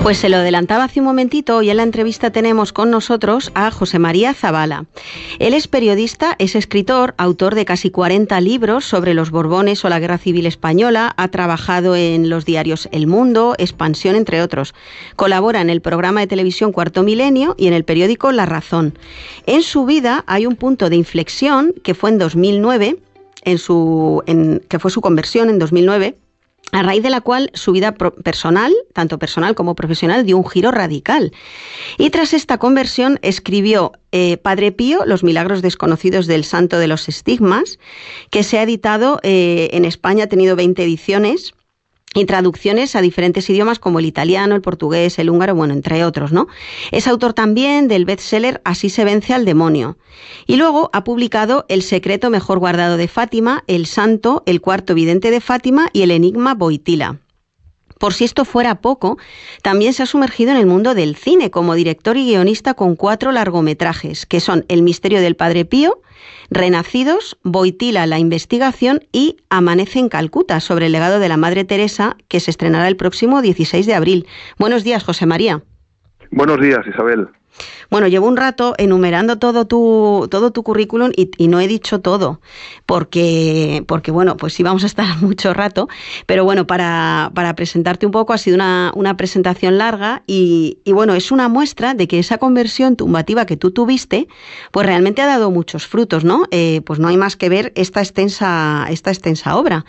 Pues se lo adelantaba hace un momentito. Hoy en la entrevista tenemos con nosotros a José María Zabala. Él es periodista, es escritor, autor de casi 40 libros sobre los Borbones o la Guerra Civil Española. Ha trabajado en los diarios El Mundo, Expansión, entre otros. Colabora en el programa de televisión Cuarto Milenio y en el periódico La Razón. En su vida hay un punto de inflexión que fue en 2009, que fue su conversión en 2009, a raíz de la cual su vida personal, tanto personal como profesional, dio un giro radical. Y tras esta conversión escribió Padre Pío, Los milagros desconocidos del Santo de los Estigmas, que se ha editado en España, ha tenido 20 ediciones y traducciones a diferentes idiomas como el italiano, el portugués, el húngaro, bueno, entre otros, ¿no? Es autor también del bestseller Así se vence al demonio. Y luego ha publicado El secreto mejor guardado de Fátima, El santo, El cuarto vidente de Fátima y El enigma Boitila. Por si esto fuera poco, también se ha sumergido en el mundo del cine como director y guionista con 4 largometrajes, que son El misterio del Padre Pío, Renacidos, Boitila, la investigación y Amanece en Calcuta, sobre el legado de la Madre Teresa, que se estrenará el próximo 16 de abril. Buenos días, José María. Buenos días, Isabel. Bueno, llevo un rato enumerando todo tu currículum y no he dicho todo, porque bueno, pues sí vamos a estar mucho rato, pero bueno, para presentarte un poco ha sido una presentación larga y bueno, es una muestra de que esa conversión tumbativa que tú tuviste, pues realmente ha dado muchos frutos, ¿no? Pues no hay más que ver esta extensa obra.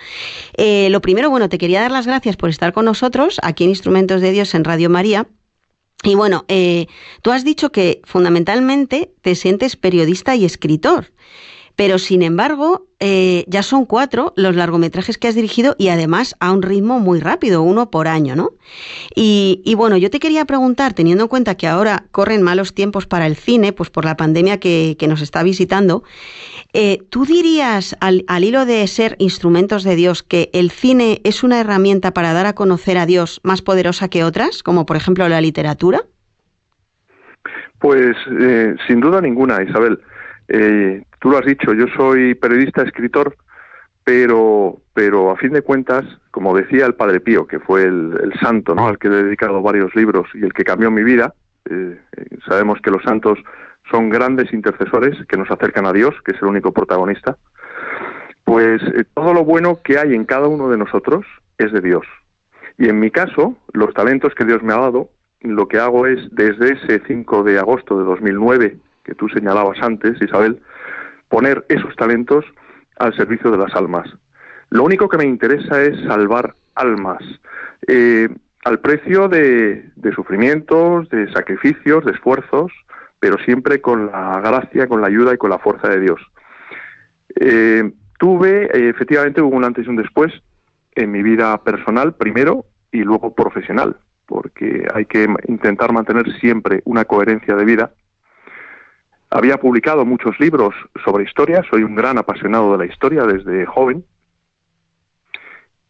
Lo primero, bueno, te quería dar las gracias por estar con nosotros aquí en Instrumentos de Dios en Radio María. Y bueno, tú has dicho que fundamentalmente te sientes periodista y escritor, pero sin embargo ya son 4 los largometrajes que has dirigido y además a un ritmo muy rápido, 1 por año, ¿no? Y bueno, yo te quería preguntar, teniendo en cuenta que ahora corren malos tiempos para el cine, pues por la pandemia que nos está visitando, ¿tú dirías, al hilo de ser instrumentos de Dios, que el cine es una herramienta para dar a conocer a Dios más poderosa que otras, como por ejemplo la literatura? Pues sin duda ninguna, Isabel. Tú lo has dicho, yo soy periodista, escritor, pero a fin de cuentas, como decía el Padre Pío, que fue el santo, ¿no?, al que he dedicado varios libros y el que cambió mi vida, sabemos que los santos son grandes intercesores que nos acercan a Dios, que es el único protagonista, pues todo lo bueno que hay en cada uno de nosotros es de Dios. Y en mi caso, los talentos que Dios me ha dado, lo que hago es, desde ese 5 de agosto de 2009, que tú señalabas antes, Isabel, poner esos talentos al servicio de las almas. Lo único que me interesa es salvar almas, al precio de sufrimientos, de sacrificios, de esfuerzos, pero siempre con la gracia, con la ayuda y con la fuerza de Dios. Efectivamente, hubo un antes y un después en mi vida personal, primero, y luego profesional, porque hay que intentar mantener siempre una coherencia de vida. Había publicado muchos libros sobre historia, soy un gran apasionado de la historia desde joven,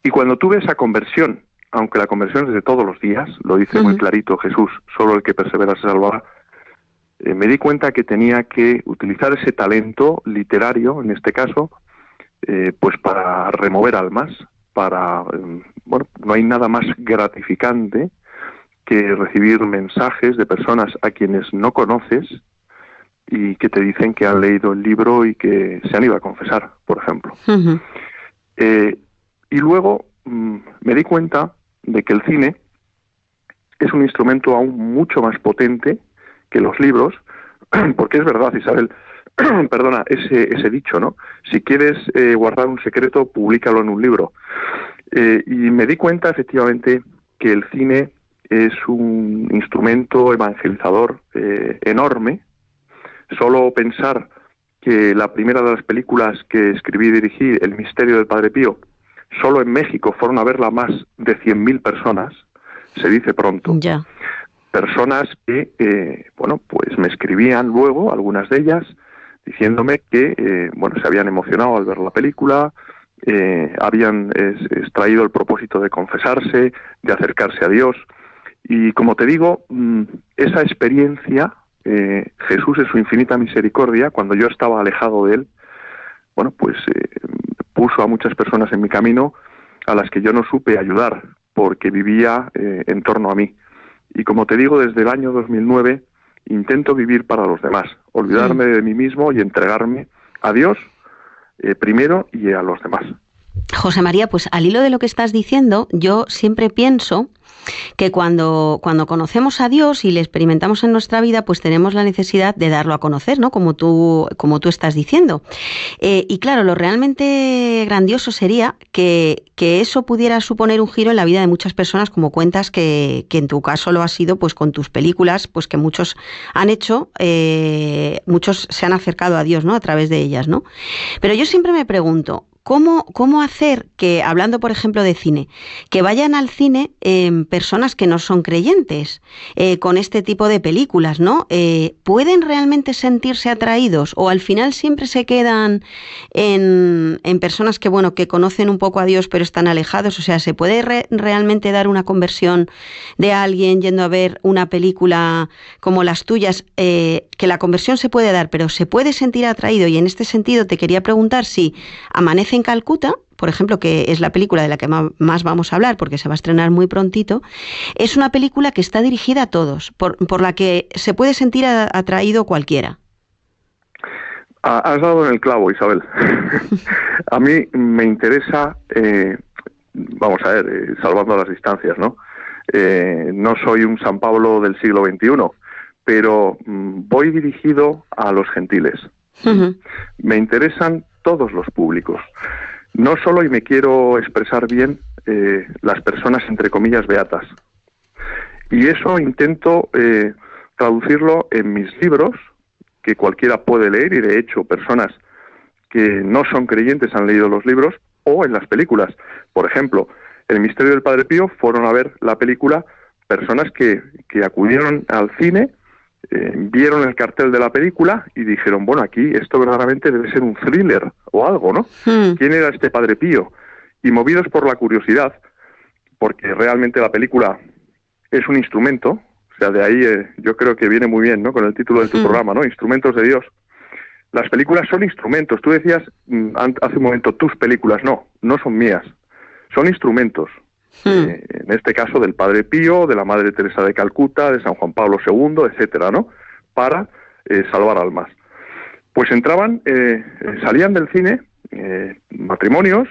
y cuando tuve esa conversión, aunque la conversión es de todos los días, lo dice muy clarito Jesús, solo el que persevera se salvará, me di cuenta que tenía que utilizar ese talento literario, en este caso, pues para remover almas, no hay nada más gratificante que recibir mensajes de personas a quienes no conoces y que te dicen que han leído el libro y que se han ido a confesar, por ejemplo. Y luego me di cuenta de que el cine es un instrumento aún mucho más potente que los libros, porque es verdad, Isabel, perdona, ese dicho, ¿no? Si quieres guardar un secreto, públicalo en un libro. Y me di cuenta, efectivamente, que el cine es un instrumento evangelizador enorme. Solo pensar que la primera de las películas que escribí y dirigí, El misterio del Padre Pío, solo en México fueron a verla más de 100.000 personas, se dice pronto. Ya. Personas que, pues me escribían luego, algunas de ellas, diciéndome que, se habían emocionado al ver la película, habían extraído el propósito de confesarse, de acercarse a Dios. Y como te digo, esa experiencia, Jesús en su infinita misericordia, cuando yo estaba alejado de Él, puso a muchas personas en mi camino a las que yo no supe ayudar, porque vivía en torno a mí. Y como te digo, desde el año 2009 intento vivir para los demás, olvidarme de mí mismo y entregarme a Dios primero y a los demás. José María, pues al hilo de lo que estás diciendo, yo siempre pienso que cuando conocemos a Dios y le experimentamos en nuestra vida, pues tenemos la necesidad de darlo a conocer, ¿no? Como tú estás diciendo. Y claro, lo realmente grandioso sería que eso pudiera suponer un giro en la vida de muchas personas, como cuentas que en tu caso lo ha sido, pues con tus películas, pues que muchos han hecho, muchos se han acercado a Dios, ¿no? A través de ellas, ¿no? Pero yo siempre me pregunto, ¿cómo hacer que, hablando por ejemplo de cine, que vayan al cine personas que no son creyentes con este tipo de películas, ¿no? ¿Pueden realmente sentirse atraídos o al final siempre se quedan en personas que, bueno, que conocen un poco a Dios pero están alejados? O sea, ¿se puede realmente dar una conversión de alguien yendo a ver una película como las tuyas? Que la conversión se puede dar, pero se puede sentir atraído, y en este sentido te quería preguntar si Amanece en Calcuta, por ejemplo, que es la película de la que más vamos a hablar porque se va a estrenar muy prontito, es una película que está dirigida a todos, por la que se puede sentir atraído cualquiera. Has dado en el clavo, Isabel. A mí me interesa, vamos a ver, salvando las distancias, ¿no? No soy un San Pablo del siglo XXI, pero voy dirigido a los gentiles. Uh-huh. Me interesan todos los públicos. No solo, y me quiero expresar bien, las personas entre comillas beatas. Y eso intento traducirlo en mis libros, que cualquiera puede leer, y de hecho personas que no son creyentes han leído los libros, o en las películas. Por ejemplo, El misterio del Padre Pío fueron a ver la película personas que acudieron al cine, vieron el cartel de la película y dijeron, bueno, aquí esto verdaderamente debe ser un thriller o algo, ¿no? ¿Quién era este Padre Pío? Y movidos por la curiosidad, porque realmente la película es un instrumento, o sea, de ahí yo creo que viene muy bien, ¿no? Con el título de tu programa, ¿no? Instrumentos de Dios. Las películas son instrumentos. Tú decías hace un momento, tus películas, no son mías. Son instrumentos. En este caso del Padre Pío, de la Madre Teresa de Calcuta, de San Juan Pablo II, etcétera, ¿no? Para salvar almas. Pues salían del cine matrimonios,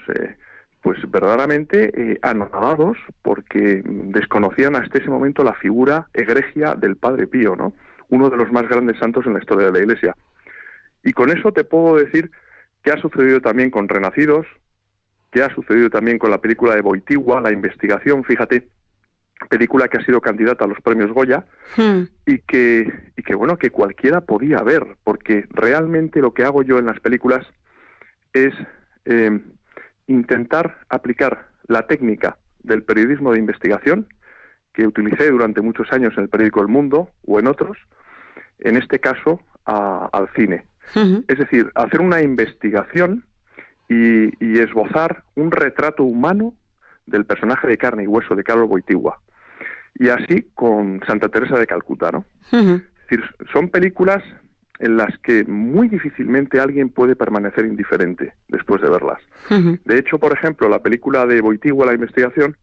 pues verdaderamente anonadados, porque desconocían hasta ese momento la figura egregia del Padre Pío, ¿no? Uno de los más grandes santos en la historia de la Iglesia. Y con eso te puedo decir que ha sucedido también con Renacidos, que ha sucedido también con la película de Wojtyła, La investigación, fíjate, película que ha sido candidata a los premios Goya, y que bueno, que cualquiera podía ver, porque realmente lo que hago yo en las películas es intentar aplicar la técnica del periodismo de investigación, que utilicé durante muchos años en el periódico El Mundo o en otros, en este caso al cine. Es decir, hacer una investigación y esbozar un retrato humano del personaje de carne y hueso de Karol Wojtyła. Y así con Santa Teresa de Calcuta, ¿no? Es decir, son películas en las que muy difícilmente alguien puede permanecer indiferente después de verlas. De hecho, por ejemplo, la película de Wojtyła, La investigación,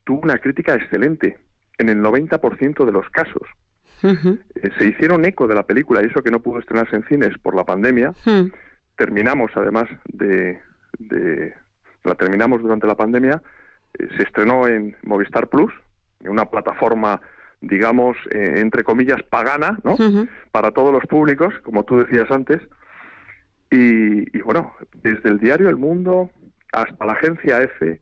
tuvo una crítica excelente en el 90% de los casos. Se hicieron eco de la película, y eso que no pudo estrenarse en cines por la pandemia. Terminamos, además la terminamos durante la pandemia, se estrenó en Movistar Plus, en una plataforma, digamos, entre comillas, pagana, ¿no? Para todos los públicos, como tú decías antes. Y bueno, desde el diario El Mundo hasta la agencia EFE,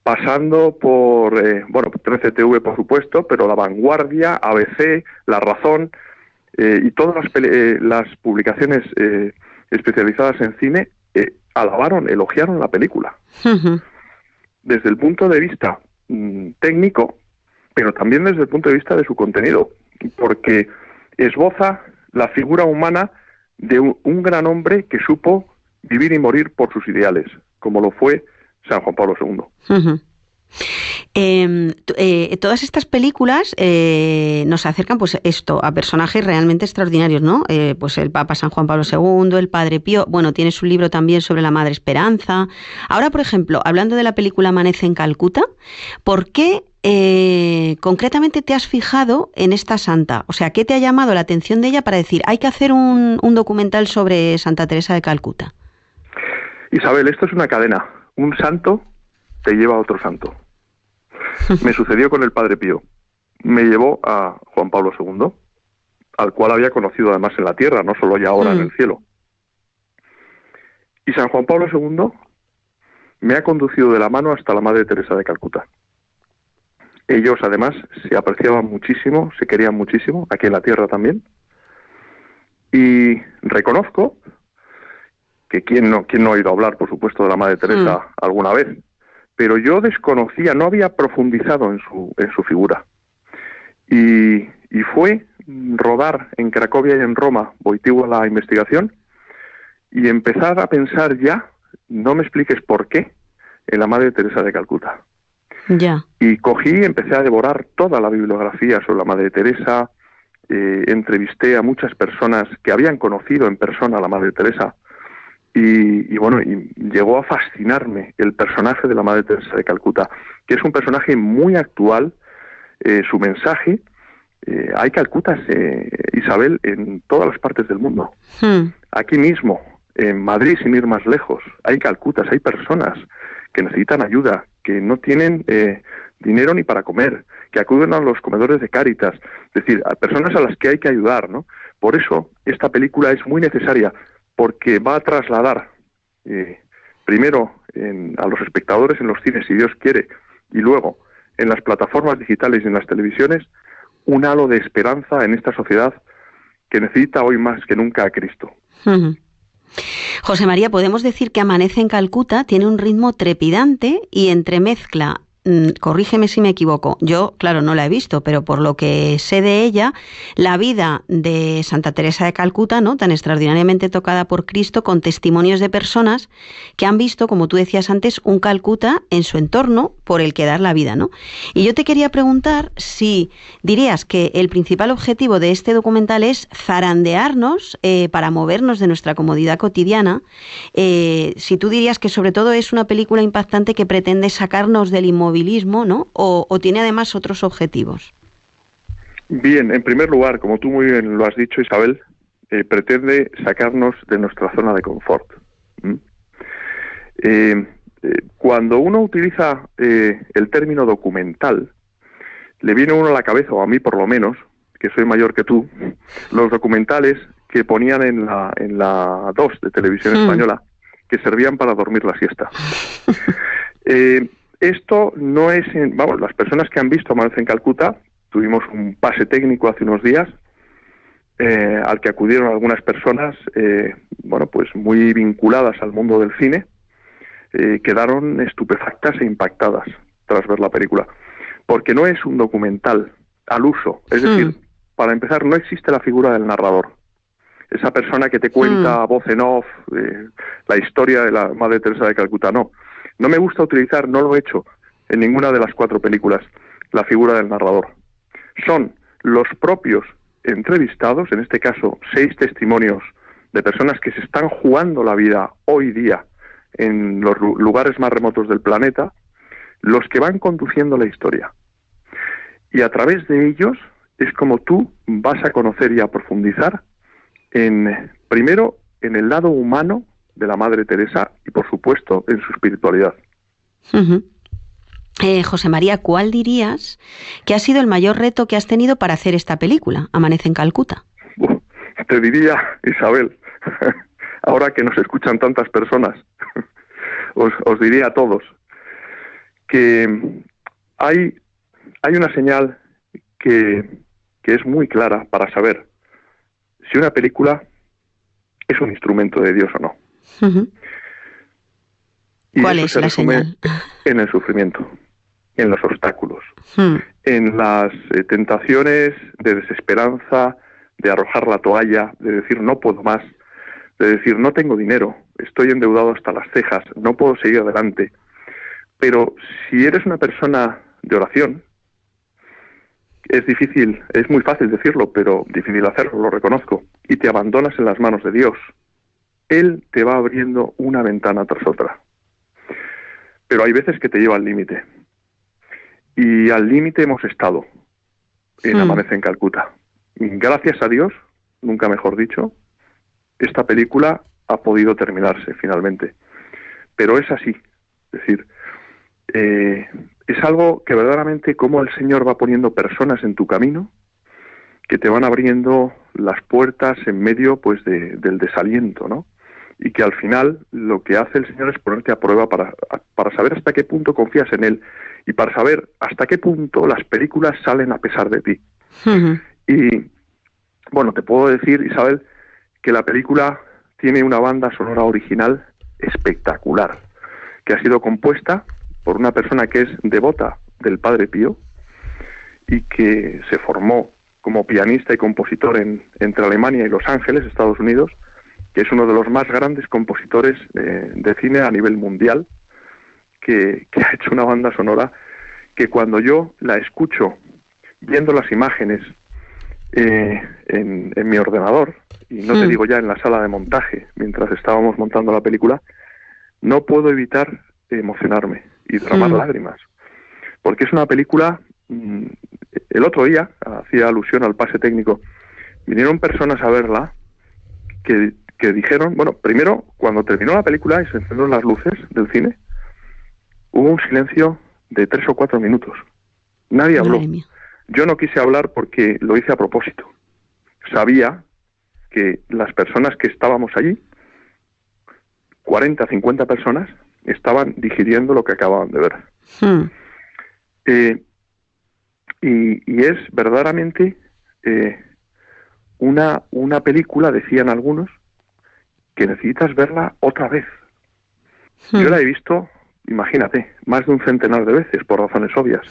pasando por, 13TV, por supuesto, pero La Vanguardia, ABC, La Razón, y todas las publicaciones especializadas en cine alabaron, elogiaron la película. Desde el punto de vista técnico, pero también desde el punto de vista de su contenido, porque esboza la figura humana de un gran hombre que supo vivir y morir por sus ideales, como lo fue San Juan Pablo II. Todas estas películas nos acercan, pues esto, a personajes realmente extraordinarios, ¿no? Pues el Papa San Juan Pablo II, el Padre Pío, bueno, tienes un libro también sobre la Madre Esperanza. Ahora, por ejemplo, hablando de la película Amanece en Calcuta, ¿por qué concretamente te has fijado en esta santa? O sea, ¿qué te ha llamado la atención de ella para decir, hay que hacer un documental sobre Santa Teresa de Calcuta? Isabel, esto es una cadena. Un santo te lleva a otro santo. Me sucedió con el Padre Pío. Me llevó a Juan Pablo II, al cual había conocido además en la tierra, no solo ya ahora en el cielo. Y San Juan Pablo II me ha conducido de la mano hasta la Madre Teresa de Calcuta. Ellos además se apreciaban muchísimo, se querían muchísimo, aquí en la tierra también. Y reconozco que quién no ha oído hablar, por supuesto, de la Madre Teresa alguna vez, pero yo desconocía, no había profundizado en su figura. Y fue rodar en Cracovia y en Roma, Wojtyła, la investigación, y empezar a pensar ya, no me expliques por qué, en la Madre Teresa de Calcuta. Ya. Y cogí y empecé a devorar toda la bibliografía sobre la Madre Teresa, entrevisté a muchas personas que habían conocido en persona a la Madre Teresa, y bueno, y llegó a fascinarme el personaje de la Madre Teresa de Calcuta, que es un personaje muy actual. Su mensaje, hay Calcutas, Isabel, en todas las partes del mundo. Aquí mismo, en Madrid, sin ir más lejos, hay Calcutas, hay personas que necesitan ayuda, que no tienen dinero ni para comer, que acuden a los comedores de Cáritas, es decir, a personas a las que hay que ayudar, ¿no? Por eso esta película es muy necesaria, porque va a trasladar primero a los espectadores en los cines, si Dios quiere, y luego en las plataformas digitales y en las televisiones, un halo de esperanza en esta sociedad que necesita hoy más que nunca a Cristo. José María, podemos decir que Amanece en Calcuta tiene un ritmo trepidante y entremezcla, corrígeme si me equivoco, yo, claro, no la he visto, pero por lo que sé de ella, la vida de Santa Teresa de Calcuta, ¿no?, tan extraordinariamente tocada por Cristo, con testimonios de personas que han visto, como tú decías antes, un Calcuta en su entorno por el que dar la vida, ¿no? Y yo te quería preguntar si dirías que el principal objetivo de este documental es zarandearnos para movernos de nuestra comodidad cotidiana, si tú dirías que sobre todo es una película impactante que pretende sacarnos del inmovilismo, ¿no?, o tiene además otros objetivos. Bien, en primer lugar, como tú muy bien lo has dicho, Isabel, pretende sacarnos de nuestra zona de confort. Cuando uno utiliza el término documental, le viene a uno a la cabeza, o a mí por lo menos, que soy mayor que tú, los documentales que ponían en la 2 de Televisión Española, que servían para dormir la siesta. Esto no es... Vamos, las personas que han visto Amanece en Calcuta, tuvimos un pase técnico hace unos días, al que acudieron algunas personas, bueno, pues muy vinculadas al mundo del cine, quedaron estupefactas e impactadas tras ver la película, porque no es un documental al uso, es decir, para empezar, no existe la figura del narrador, esa persona que te cuenta a voz en off la historia de la Madre Teresa de Calcuta. No me gusta utilizar, no lo he hecho en ninguna de las 4 películas, la figura del narrador. Son los propios entrevistados, en este caso 6 testimonios de personas que se están jugando la vida hoy día en los lugares más remotos del planeta, los que van conduciendo la historia. Y a través de ellos es como tú vas a conocer y a profundizar primero en el lado humano de la Madre Teresa y, por supuesto, en su espiritualidad. José María, ¿cuál dirías que ha sido el mayor reto que has tenido para hacer esta película, Amanece en Calcuta? Te diría, Isabel, ahora que nos escuchan tantas personas, os diría a todos que hay una señal que es muy clara para saber si una película es un instrumento de Dios o no. Y ¿cuál es la señal? En el sufrimiento, en los obstáculos, en las tentaciones de desesperanza, de arrojar la toalla, de decir no puedo más, de decir no tengo dinero, estoy endeudado hasta las cejas, no puedo seguir adelante. Pero si eres una persona de oración. Es difícil, es muy fácil decirlo, pero difícil hacerlo, lo reconozco. Y te abandonas en las manos de Dios. Él te va abriendo una ventana tras otra. Pero hay veces que te lleva al límite. Y al límite hemos estado en Amanece en Calcuta. Gracias a Dios, nunca mejor dicho, esta película ha podido terminarse finalmente. Pero es así. Es decir, es algo que verdaderamente como el Señor va poniendo personas en tu camino que te van abriendo las puertas en medio pues del desaliento, ¿no? Y que al final lo que hace el Señor es ponerte a prueba para saber hasta qué punto confías en Él y para saber hasta qué punto las películas salen a pesar de ti. Uh-huh. Y bueno, te puedo decir, Isabel, que la película tiene una banda sonora original espectacular, que ha sido compuesta por una persona que es devota del Padre Pío y que se formó como pianista y compositor entre Alemania y Los Ángeles, Estados Unidos, que es uno de los más grandes compositores de cine a nivel mundial, que ha hecho una banda sonora que cuando yo la escucho viendo las imágenes en mi ordenador, y no te digo ya en la sala de montaje, mientras estábamos montando la película, no puedo evitar emocionarme y derramar lágrimas, porque es una película. El otro día, hacía alusión al pase técnico, vinieron personas a verla que dijeron, bueno, primero, cuando terminó la película y se encendieron las luces del cine, hubo un silencio de 3 o 4 minutos. Nadie habló. Yo no quise hablar porque lo hice a propósito. Sabía que las personas que estábamos allí, 40, 50 personas, estaban digiriendo lo que acababan de ver. Y es verdaderamente una película, decían algunos, que necesitas verla otra vez. Yo la he visto, imagínate, más de un centenar de veces, por razones obvias.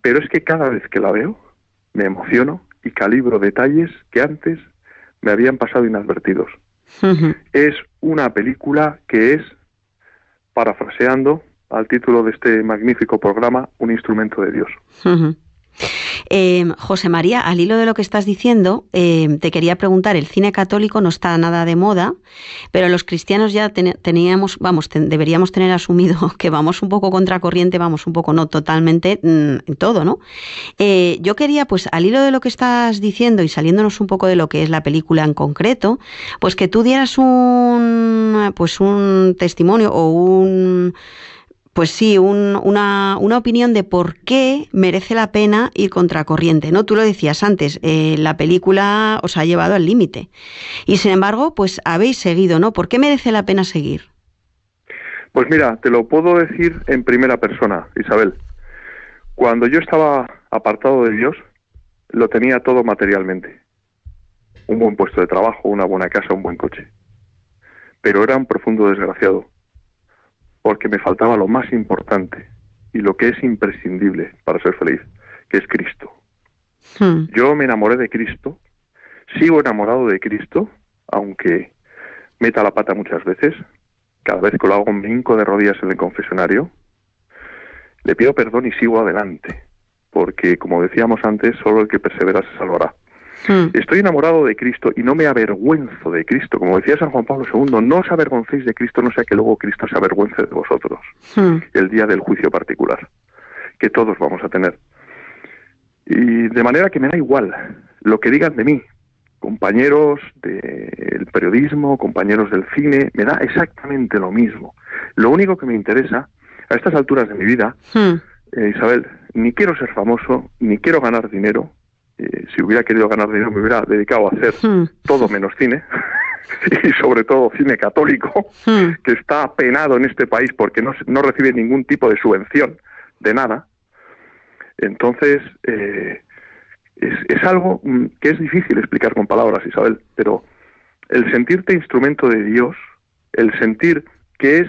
Pero es que cada vez que la veo, me emociono y calibro detalles que antes me habían pasado inadvertidos. Es una película que es, parafraseando al título de este magnífico programa, un instrumento de Dios. José María, al hilo de lo que estás diciendo, te quería preguntar, el cine católico no está nada de moda, pero los cristianos ya deberíamos tener asumido que vamos un poco contracorriente, vamos un poco, no totalmente, en todo, ¿no? Yo quería, pues al hilo de lo que estás diciendo y saliéndonos un poco de lo que es la película en concreto, pues que tú dieras un testimonio o una opinión de por qué merece la pena ir contracorriente, ¿no? Tú lo decías antes, la película os ha llevado al límite. Y sin embargo, pues habéis seguido, ¿no? ¿Por qué merece la pena seguir? Pues mira, te lo puedo decir en primera persona, Isabel. Cuando yo estaba apartado de Dios, lo tenía todo materialmente. Un buen puesto de trabajo, una buena casa, un buen coche. Pero era un profundo desgraciado, porque me faltaba lo más importante y lo que es imprescindible para ser feliz, que es Cristo. Yo me enamoré de Cristo, sigo enamorado de Cristo, aunque meta la pata muchas veces. Cada vez que lo hago me hinco de rodillas en el confesionario, le pido perdón y sigo adelante, porque como decíamos antes, solo el que persevera se salvará. Estoy enamorado de Cristo y no me avergüenzo de Cristo. Como decía San Juan Pablo II, no os avergoncéis de Cristo, no sea que luego Cristo se avergüence de vosotros. El día del juicio particular, que todos vamos a tener. Y de manera que me da igual lo que digan de mí, compañeros del periodismo, compañeros del cine, me da exactamente lo mismo. Lo único que me interesa, a estas alturas de mi vida, Isabel, ni quiero ser famoso, ni quiero ganar dinero. Si hubiera querido ganar dinero me hubiera dedicado a hacer todo menos cine y sobre todo cine católico, que está penado en este país porque no recibe ningún tipo de subvención de nada. Entonces es algo que es difícil explicar con palabras, Isabel, pero el sentirte instrumento de Dios, el sentir que es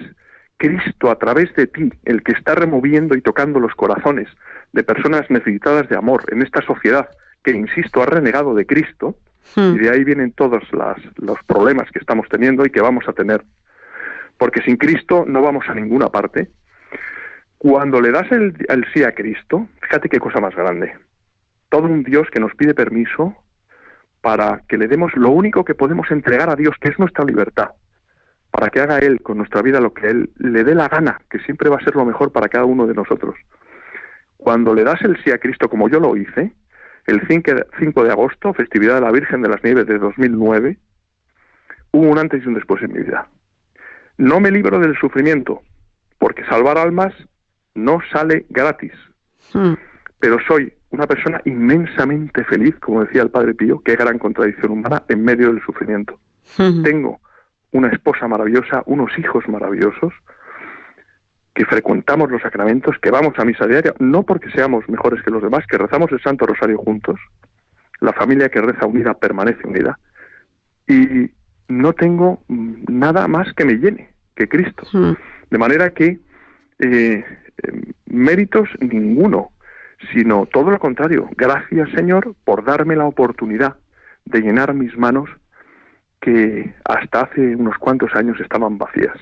Cristo a través de ti el que está removiendo y tocando los corazones de personas necesitadas de amor en esta sociedad que, insisto, ha renegado de Cristo, y de ahí vienen todos los problemas que estamos teniendo y que vamos a tener, porque sin Cristo no vamos a ninguna parte. Cuando le das el sí a Cristo, fíjate qué cosa más grande. Todo un Dios que nos pide permiso para que le demos lo único que podemos entregar a Dios, que es nuestra libertad, para que haga Él con nuestra vida lo que Él le dé la gana, que siempre va a ser lo mejor para cada uno de nosotros. Cuando le das el sí a Cristo, como yo lo hice, el 5 de agosto, festividad de la Virgen de las Nieves de 2009, hubo un antes y un después en mi vida. No me libro del sufrimiento, porque salvar almas no sale gratis. Pero soy una persona inmensamente feliz, como decía el Padre Pío, qué gran contradicción humana en medio del sufrimiento. Tengo una esposa maravillosa, unos hijos maravillosos, que frecuentamos los sacramentos, que vamos a misa diaria, no porque seamos mejores que los demás, que rezamos el Santo Rosario juntos. La familia que reza unida permanece unida. Y no tengo nada más que me llene que Cristo. De manera que méritos ninguno, sino todo lo contrario. Gracias, Señor, por darme la oportunidad de llenar mis manos que hasta hace unos cuantos años estaban vacías.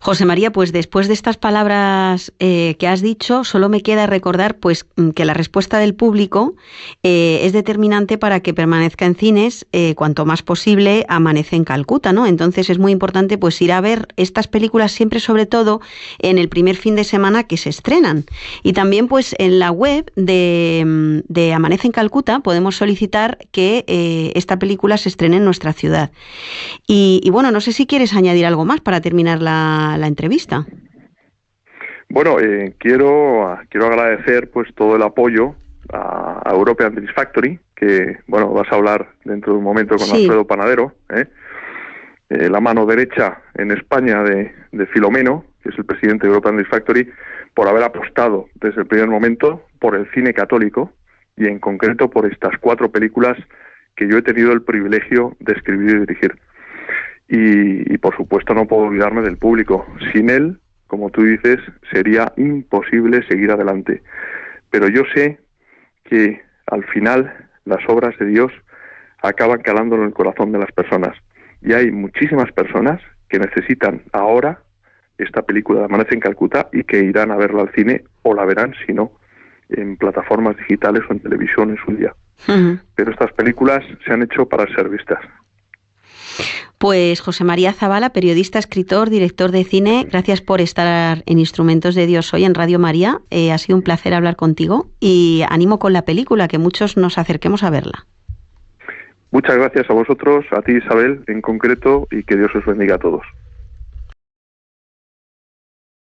José María, pues después de estas palabras que has dicho, solo me queda recordar pues que la respuesta del público es determinante para que permanezca en cines cuanto más posible Amanece en Calcuta, ¿no? Entonces es muy importante pues ir a ver estas películas siempre, sobre todo en el primer fin de semana que se estrenan. Y también pues en la web de Amanece en Calcuta podemos solicitar que esta película se estrene en nuestra ciudad. Y bueno, no sé si quieres añadir algo más para terminar la entrevista. Bueno, quiero agradecer pues todo el apoyo a European Dreams Factory, que bueno, vas a hablar dentro de un momento con Alfredo Panadero, la mano derecha en España de Filomeno, que es el presidente de European Dreams Factory, por haber apostado desde el primer momento por el cine católico y en concreto por estas 4 películas que yo he tenido el privilegio de escribir y dirigir. Y por supuesto no puedo olvidarme del público. Sin él, como tú dices, sería imposible seguir adelante. Pero yo sé que al final las obras de Dios acaban calando en el corazón de las personas. Y hay muchísimas personas que necesitan ahora esta película de Amanece en Calcuta y que irán a verla al cine o la verán, si no, en plataformas digitales o en televisión en su día. Pero estas películas se han hecho para ser vistas. Pues José María Zabala, periodista, escritor, director de cine, gracias por estar en Instrumentos de Dios hoy en Radio María. Ha sido un placer hablar contigo y ánimo con la película, que muchos nos acerquemos a verla. Muchas gracias a vosotros, a ti Isabel en concreto, y que Dios os bendiga a todos.